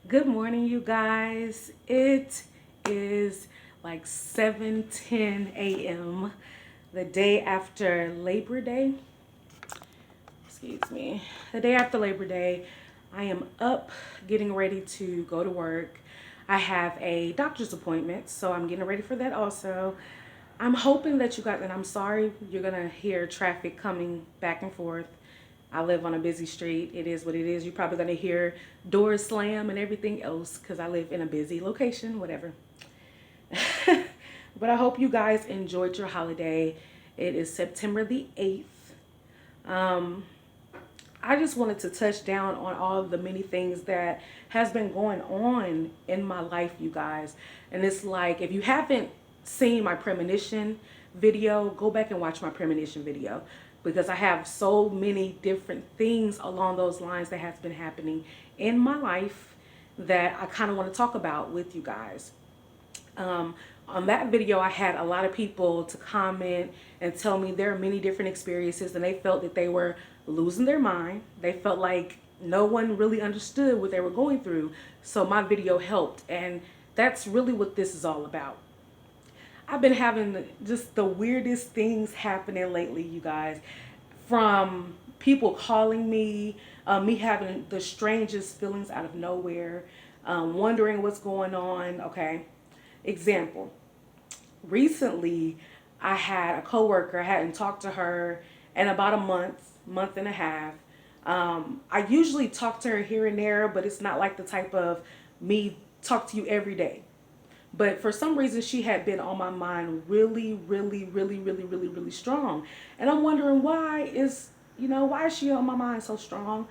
Good morning, you guys. It is like 7:10 a.m. the day after Labor Day. Excuse me. The day after Labor Day, I am up getting ready to go to work. I have a doctor's appointment, so I'm getting ready for that also. I'm hoping that you guys, and I'm sorry you're gonna hear traffic coming back and forth. I live on a busy street. It is what it is. You're probably gonna hear doors slam and everything else because I live in a busy location, whatever. But I hope you guys enjoyed your holiday. It is September the 8th. Um, I just wanted to touch down on all the many things that has been going on in my life, you guys. And it's like if you haven't seen my premonition video, go back and watch my premonition video because I have so many different things along those lines that has been happening in my life that I kind of want to talk about with you guys. Um, on that video, I had a lot of people to comment and tell me there are many different experiences, and they felt that they were losing their mind. They felt like no one really understood what they were going through. So my video helped, and that's really what this is all about. I've been having just the weirdest things happening lately, you guys. From people calling me, me having the strangest feelings out of nowhere, wondering what's going on. Okay, example. Recently, I had a coworker. I hadn't talked to her in about a month and a half. I usually talk to her here and there, but it's not like the type of me talk to you every day. But for some reason, she had been on my mind really strong. And I'm wondering why is she on my mind so strong?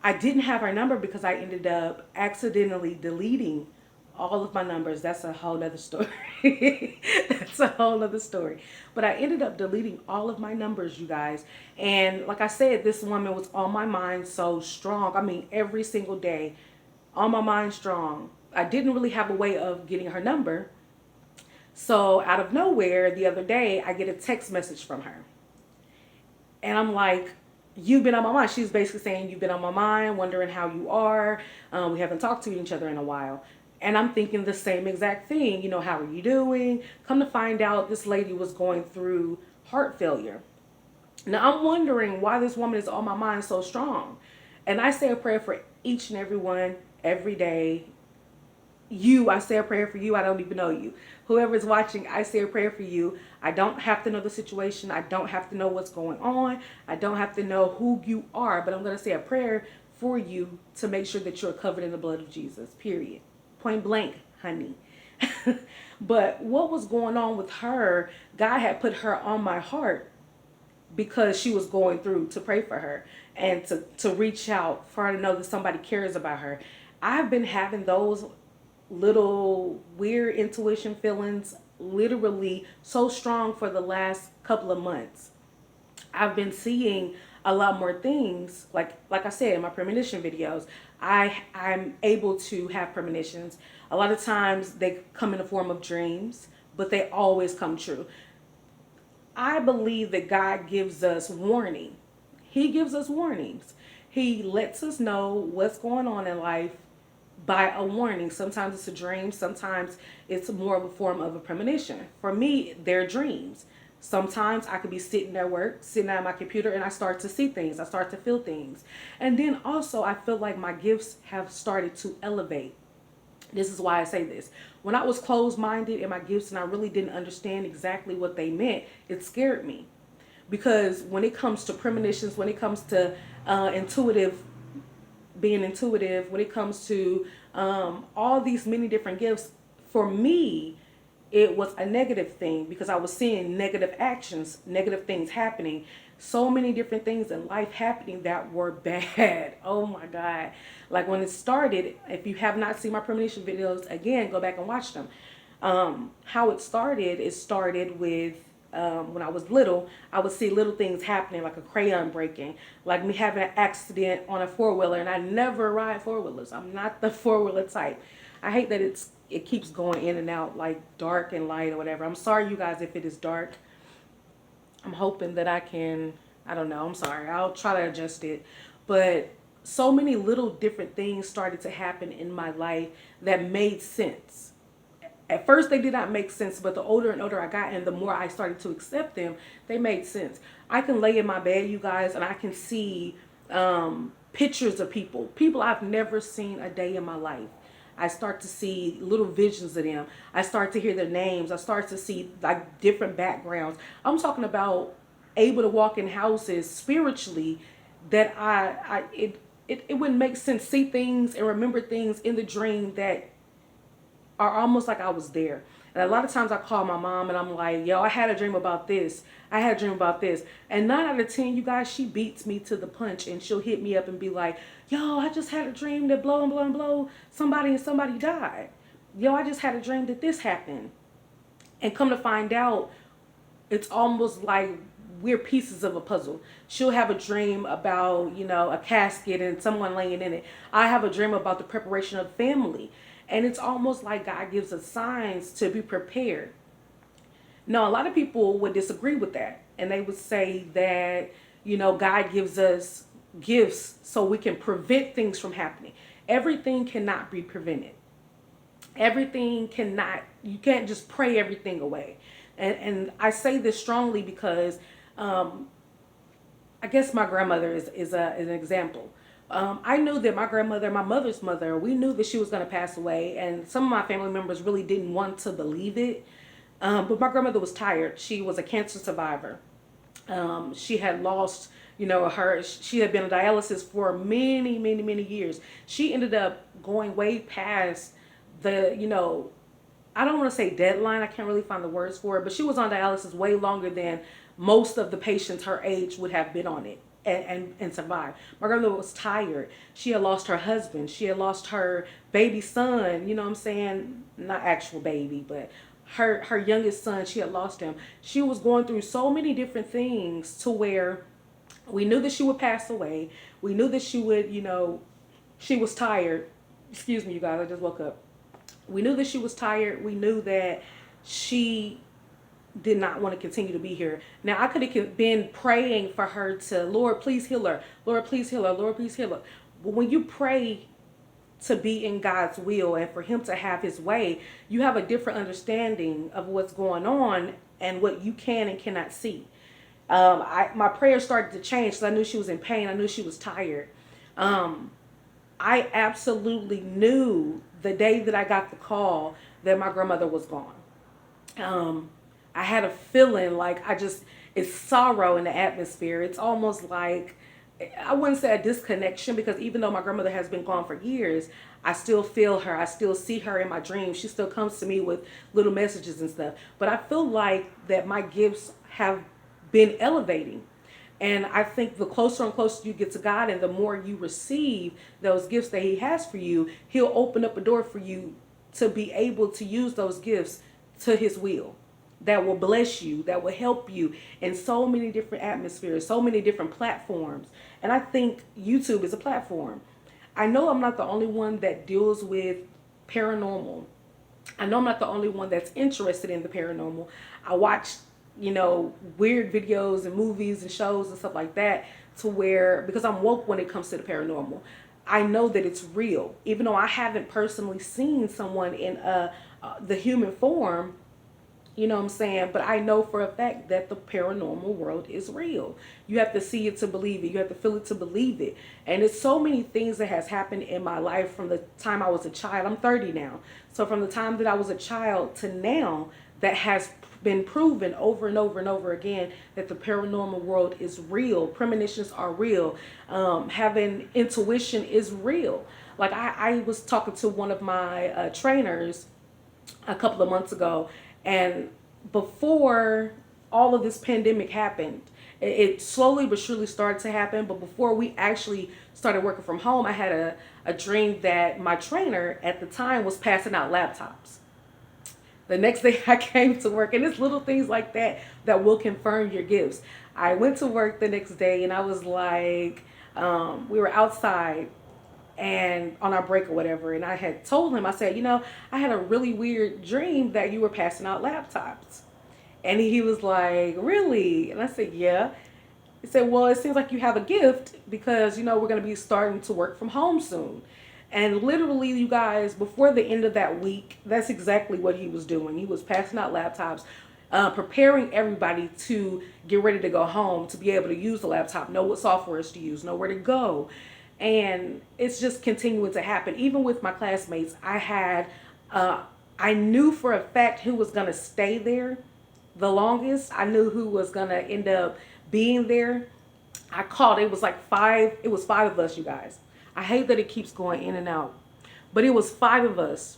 I didn't have her number because I ended up accidentally deleting all of my numbers. That's a whole nother story. That's a whole nother story. But I ended up deleting all of my numbers, you guys. And like I said, this woman was on my mind so strong. I mean, every single day, on my mind strong. I didn't really have a way of getting her number. So out of nowhere, the other day, I get a text message from her. And I'm like, you've been on my mind. She's basically saying, you've been on my mind, wondering how you are. We haven't talked to each other in a while. And I'm thinking the same exact thing. How are you doing? Come to find out, this lady was going through heart failure. Now, I'm wondering why this woman is on my mind so strong. And I say a prayer for each and every one every day. I say a prayer for you. I don't even know you. Whoever is watching, I say a prayer for you. I don't have to know the situation. I don't have to know what's going on. I don't have to know who you are, but I'm going to say a prayer for you to make sure that you're covered in the blood of Jesus, period. Point blank, honey. But what was going on with her, God had put her on my heart because she was going through, to pray for her and to reach out for her to know that somebody cares about her. I've been having those little weird intuition feelings literally so strong for the last couple of months. I've been seeing a lot more things like I said in my premonition videos. I'm able to have premonitions. A lot of times they come in the form of dreams, but they always come true. I believe that God gives us warning. He gives us warnings. He lets us know what's going on in life by a warning. Sometimes it's a dream, sometimes it's more of a form of a premonition. For me, they're dreams. Sometimes I could be sitting at work, sitting at my computer, and I start to see things, I start to feel things. And then also, I feel like my gifts have started to elevate. This is why I say this. When I was closed minded in my gifts and I really didn't understand exactly what they meant, it scared me. Because when it comes to premonitions, when it comes to being intuitive, when it comes to all these many different gifts, for me, it was a negative thing because I was seeing negative actions, negative things happening. So many different things in life happening that were bad. Oh my God. Like when it started, if you have not seen my premonition videos, again, go back and watch them. How it started with when I was little, I would see little things happening like a crayon breaking, like me having an accident on a four-wheeler, and I never ride four-wheelers. I'm not the four-wheeler type. I hate that it keeps going in and out like dark and light or whatever. I'm sorry, you guys, if it is dark. I'm hoping that I don't know. I'm sorry. I'll try to adjust it. But so many little different things started to happen in my life that made sense. At first, they did not make sense, but the older and older I got, and the more I started to accept them, they made sense. I can lay in my bed, you guys, and I can see pictures of people I've never seen a day in my life. I start to see little visions of them. I start to hear their names. I start to see like different backgrounds. I'm talking about able to walk in houses spiritually that it wouldn't make sense. See things and remember things in the dream that are almost like I was there. And a lot of times I call my mom and I'm like, yo, I had a dream about this. I had a dream about this. And 9 out of 10, you guys, she beats me to the punch and she'll hit me up and be like, yo, I just had a dream that blow and blow and blow, somebody and somebody died. Yo, I just had a dream that this happened. And come to find out, it's almost like we're pieces of a puzzle. She'll have a dream about, a casket and someone laying in it. I have a dream about the preparation of family. And it's almost like God gives us signs to be prepared. Now, a lot of people would disagree with that. And they would say that, God gives us gifts so we can prevent things from happening. Everything cannot be prevented. Everything cannot, you can't just pray everything away. And I say this strongly because I guess my grandmother is an example. I knew that my grandmother, my mother's mother, we knew that she was going to pass away, and some of my family members really didn't want to believe it. But my grandmother was tired. She was a cancer survivor. She had lost, she had been on dialysis for many, many, many years. She ended up going way past the, I don't want to say deadline. I can't really find the words for it, but she was on dialysis way longer than most of the patients her age would have been on it and survived. My grandmother was tired. She had lost her husband. She had lost her baby son, you know what I'm saying? Not actual baby, but her youngest son, she had lost him. She was going through so many different things to where we knew that she would pass away. We knew that she would, she was tired. Excuse me, you guys, I just woke up. We knew that she was tired. We knew that she did not want to continue to be here. Now, I could have been praying for her to, Lord, please heal her. Lord, please heal her. Lord, please heal her. But when you pray to be in God's will and for him to have his way, you have a different understanding of what's going on and what you can and cannot see. My prayers started to change because I knew she was in pain. I knew she was tired. I absolutely knew the day that I got the call that my grandmother was gone. I had a feeling like it's sorrow in the atmosphere. It's almost like, I wouldn't say a disconnection, because even though my grandmother has been gone for years, I still feel her. I still see her in my dreams. She still comes to me with little messages and stuff. But I feel like that my gifts have been elevating. And I think the closer and closer you get to God and the more you receive those gifts that he has for you, he'll open up a door for you to be able to use those gifts to his will. That will bless you, that will help you in so many different atmospheres, so many different platforms. And I think YouTube is a platform. I know I'm not the only one that deals with paranormal. I know I'm not the only one that's interested in the paranormal. I watch, weird videos and movies and shows and stuff like that to where, because I'm woke when it comes to the paranormal, I know that it's real. Even though I haven't personally seen someone in the human form, you know what I'm saying? But I know for a fact that the paranormal world is real. You have to see it to believe it. You have to feel it to believe it. And it's so many things that has happened in my life from the time I was a child. I'm 30 now. So from the time that I was a child to now, that has been proven over and over and over again that the paranormal world is real. Premonitions are real. Having intuition is real. Like I was talking to one of my trainers a couple of months ago, and before all of this pandemic happened, it slowly but surely started to happen. But before we actually started working from home, I had a dream that my trainer at the time was passing out laptops. The next day I came to work, and it's little things like that that will confirm your gifts. I went to work the next day and I was like, we were outside and on our break or whatever, and I had told him, I said, I had a really weird dream that you were passing out laptops. And he was like, really? And I said, yeah. He said, well, it seems like you have a gift because, we're going to be starting to work from home soon. And literally, you guys, before the end of that week, that's exactly what he was doing. He was passing out laptops, preparing everybody to get ready to go home, to be able to use the laptop, know what softwares to use, know where to go. And it's just continuing to happen. Even with my classmates, uh, I knew for a fact who was going to stay there the longest. I knew who was going to end up being there. I called. It was like five. It was five of us, you guys. I hate that it keeps going in and out, but it was five of us,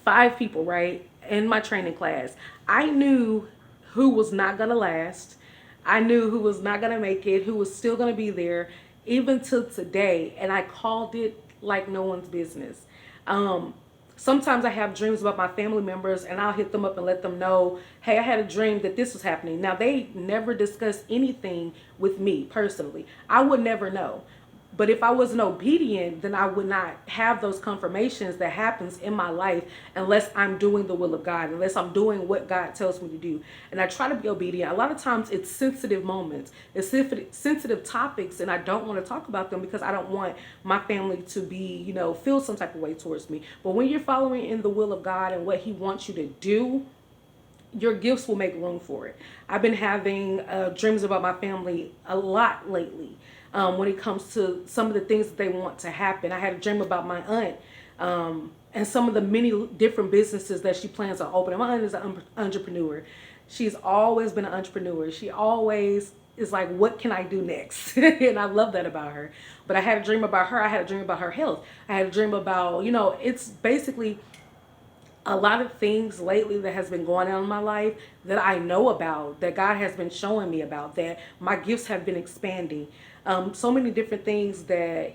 five people, right, in my training class. I knew who was not gonna last. I knew who was not gonna make it, who was still gonna be there, even till today. And I called it like no one's business. Um, Sometimes I have dreams about my family members, and I'll hit them up and let them know, hey, I had a dream that this was happening. Now, they never discuss anything with me personally. I would never know. But if I wasn't obedient, then I would not have those confirmations that happens in my life unless I'm doing the will of God, unless I'm doing what God tells me to do. And I try to be obedient. A lot of times it's sensitive moments, it's sensitive topics, and I don't want to talk about them because I don't want my family to be, feel some type of way towards me. But when you're following in the will of God and what He wants you to do, your gifts will make room for it. I've been having dreams about my family a lot lately. When it comes to some of the things that they want to happen, I had a dream about my aunt, and some of the many different businesses that she plans on opening. My aunt is an entrepreneur. She's always been an entrepreneur. She always is like, what can I do next? And I love that about her. But I had a dream about her. I had a dream about her health. I had a dream about, it's basically a lot of things lately that has been going on in my life that I know about, that God has been showing me about, that my gifts have been expanding. So many different things that,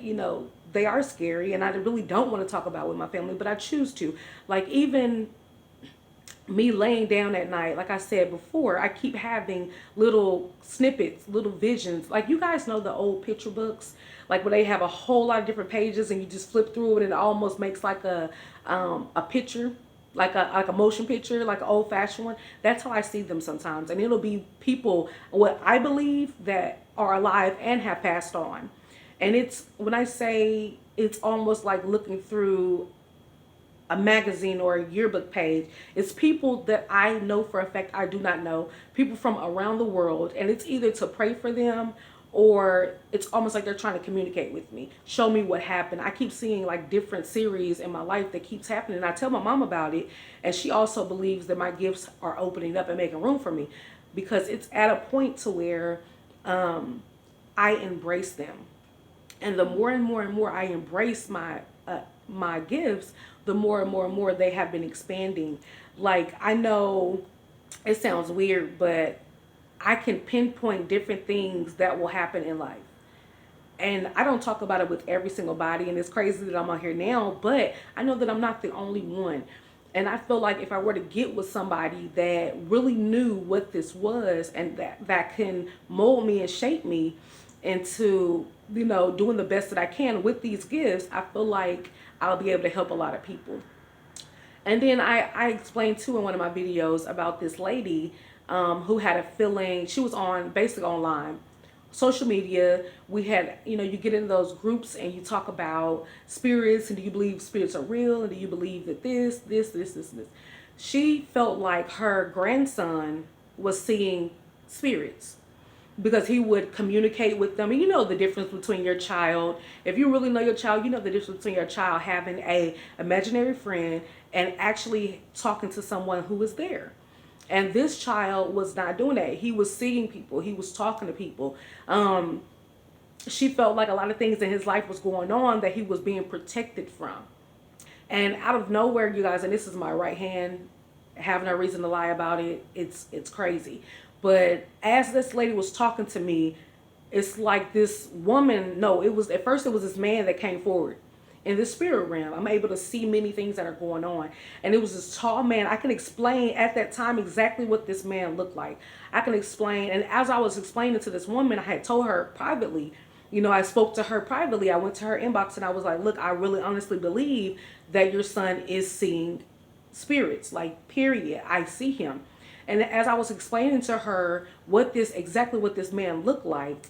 they are scary and I really don't want to talk about with my family, but I choose to. Like even me laying down at night, like I said before, I keep having little snippets, little visions. Like you guys know the old picture books, like where they have a whole lot of different pages and you just flip through it and it almost makes like a picture, like a motion picture, like an old fashioned one. That's how I see them sometimes. And it'll be people what I believe that are alive and have passed on. And it's when I say it's almost like looking through a magazine or a yearbook page. It's people that I know for a fact I do not know, people from around the world, and it's either to pray for them or it's almost like they're trying to communicate with me, show me what happened. I keep seeing like different series in my life that keeps happening. I tell my mom about it, and she also believes that my gifts are opening up and making room for me because it's at a point to where I embrace them. And the more and more and more I embrace my gifts, the more and more and more they have been expanding. Like I know it sounds weird, but I can pinpoint different things that will happen in life. And I don't talk about it with every single body, and it's crazy that I'm out here now, but I know that I'm not the only one. And I feel like if I were to get with somebody that really knew what this was and that can mold me and shape me into, doing the best that I can with these gifts, I feel like I'll be able to help a lot of people. And then I explained too in one of my videos about this lady who had a feeling. She was on basically online social media. We had, you get in those groups and you talk about spirits and do you believe spirits are real and do you believe that this. She felt like her grandson was seeing spirits because he would communicate with them. And you know the difference between your child. If you really know your child, you know the difference between your child having a imaginary friend and actually talking to someone who was there. And this child was not doing that. He was seeing people. He was talking to people. She felt like a lot of things in his life was going on that he was being protected from. And out of nowhere, you guys, and this is my right hand, have no reason to lie about it. It's crazy. But as this lady was talking to me, it's like this woman, no, it was at first it was this man that came forward in the spirit realm. I'm able to see many things that are going on. And it was this tall man. I can explain at that time exactly what this man looked like. I can explain. And as I was explaining to this woman, I had told her privately, I spoke to her privately. I went to her inbox and I was like, look, I really honestly believe that your son is seeing spirits, like period. I see him. And as I was explaining to her exactly what this man looked like,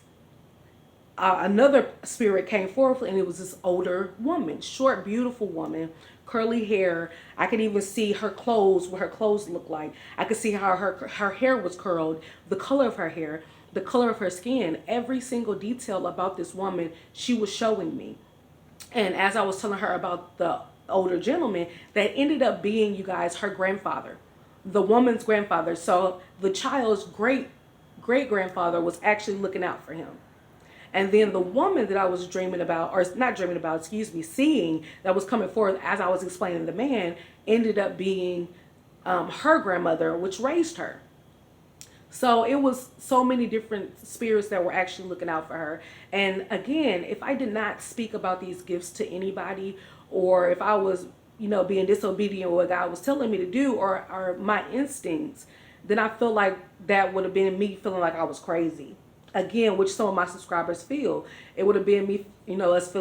another spirit came forth, and it was this older woman, short, beautiful woman, curly hair. I could even see her clothes, what her clothes looked like. I could see how her hair was curled, the color of her hair, the color of her skin, every single detail about this woman she was showing me. And as I was telling her about the older gentleman, that ended up being, you guys, her grandfather, the woman's grandfather. So the child's great grandfather was actually looking out for him. And then the woman that I was dreaming about, or not dreaming about, excuse me, seeing that was coming forth as I was explaining the man, ended up being her grandmother, which raised her. So it was so many different spirits that were actually looking out for her. And again, if I did not speak about these gifts to anybody, or if I was, being disobedient with what God was telling me to do, or my instincts, then I feel like that would have been me feeling like I was crazy. Again, which some of my subscribers feel. It would have been me, us feeling